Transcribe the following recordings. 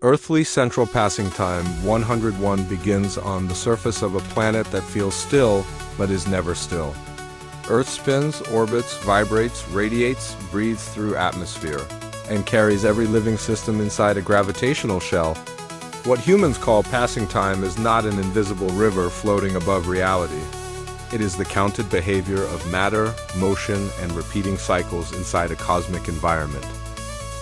Earthly central passing time 101 begins on the surface of a planet that feels still but is never still. Earth spins, orbits, vibrates, radiates, breathes through atmosphere, and carries every living system inside a gravitational shell. What humans call passing time is not an invisible river floating above reality. It is the counted behavior of matter, motion, and repeating cycles inside a cosmic environment.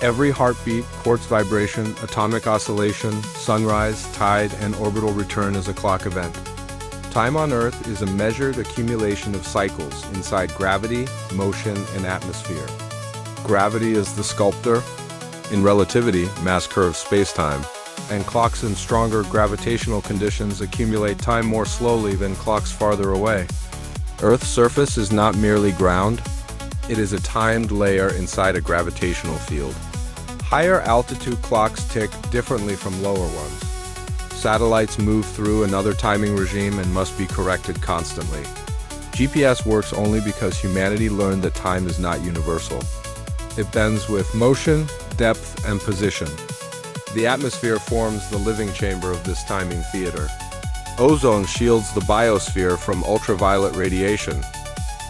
Every heartbeat, quartz vibration, atomic oscillation, sunrise, tide, and orbital return is a clock event. Time on Earth is a measured accumulation of cycles inside gravity, motion, and atmosphere. Gravity is the sculptor. In relativity, mass curves space-time, and clocks in stronger gravitational conditions accumulate time more slowly than clocks farther away. Earth's surface is not merely ground, it is a timed layer inside a gravitational field. Higher altitude clocks tick differently from lower ones. Satellites move through another timing regime and must be corrected constantly. GPS works only because humanity learned that time is not universal. It bends with motion, depth, and position. The atmosphere forms the living chamber of this timing theater. Ozone shields the biosphere from ultraviolet radiation.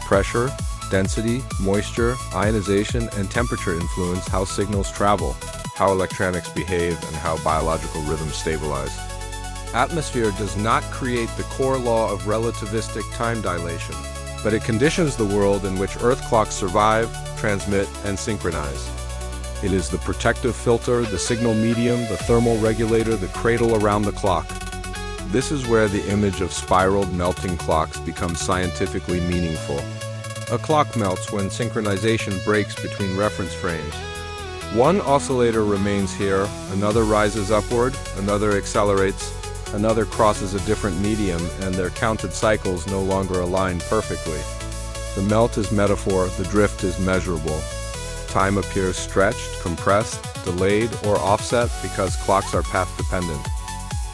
Pressure, density, moisture, ionization, and temperature influence how signals travel, how electronics behave, and how biological rhythms stabilize. Atmosphere does not create the core law of relativistic time dilation, but it conditions the world in which Earth clocks survive, transmit, and synchronize. It is the protective filter, the signal medium, the thermal regulator, the cradle around the clock. This is where the image of spiraled melting clocks becomes scientifically meaningful. A clock melts when synchronization breaks between reference frames. One oscillator remains here, another rises upward, another accelerates, another crosses a different medium, and their counted cycles no longer align perfectly. The melt is metaphor, the drift is measurable. Time appears stretched, compressed, delayed, or offset because clocks are path-dependent.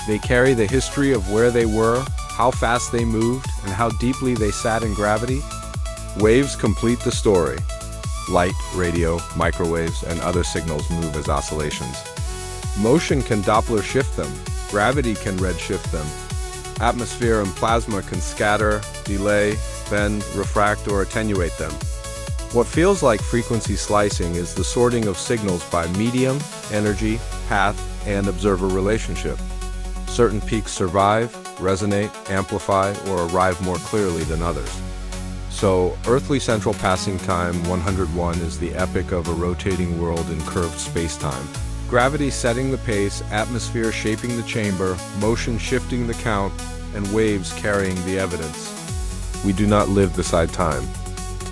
They carry the history of where they were, how fast they moved, and how deeply they sat in gravity. Waves complete the story. Light, radio, microwaves, and other signals move as oscillations. Motion can Doppler shift them. Gravity can redshift them. Atmosphere and plasma can scatter, delay, bend, refract, or attenuate them. What feels like frequency slicing is the sorting of signals by medium, energy, path, and observer relationship. Certain peaks survive, resonate, amplify, or arrive more clearly than others. So, earthly central passing time 101 is the epic of a rotating world in curved space-time. Gravity setting the pace, atmosphere shaping the chamber, motion shifting the count, and waves carrying the evidence. We do not live beside time.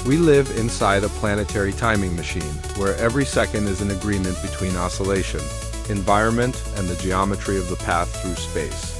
We live inside a planetary timing machine, where every second is an agreement between oscillation, environment, and the geometry of the path through space.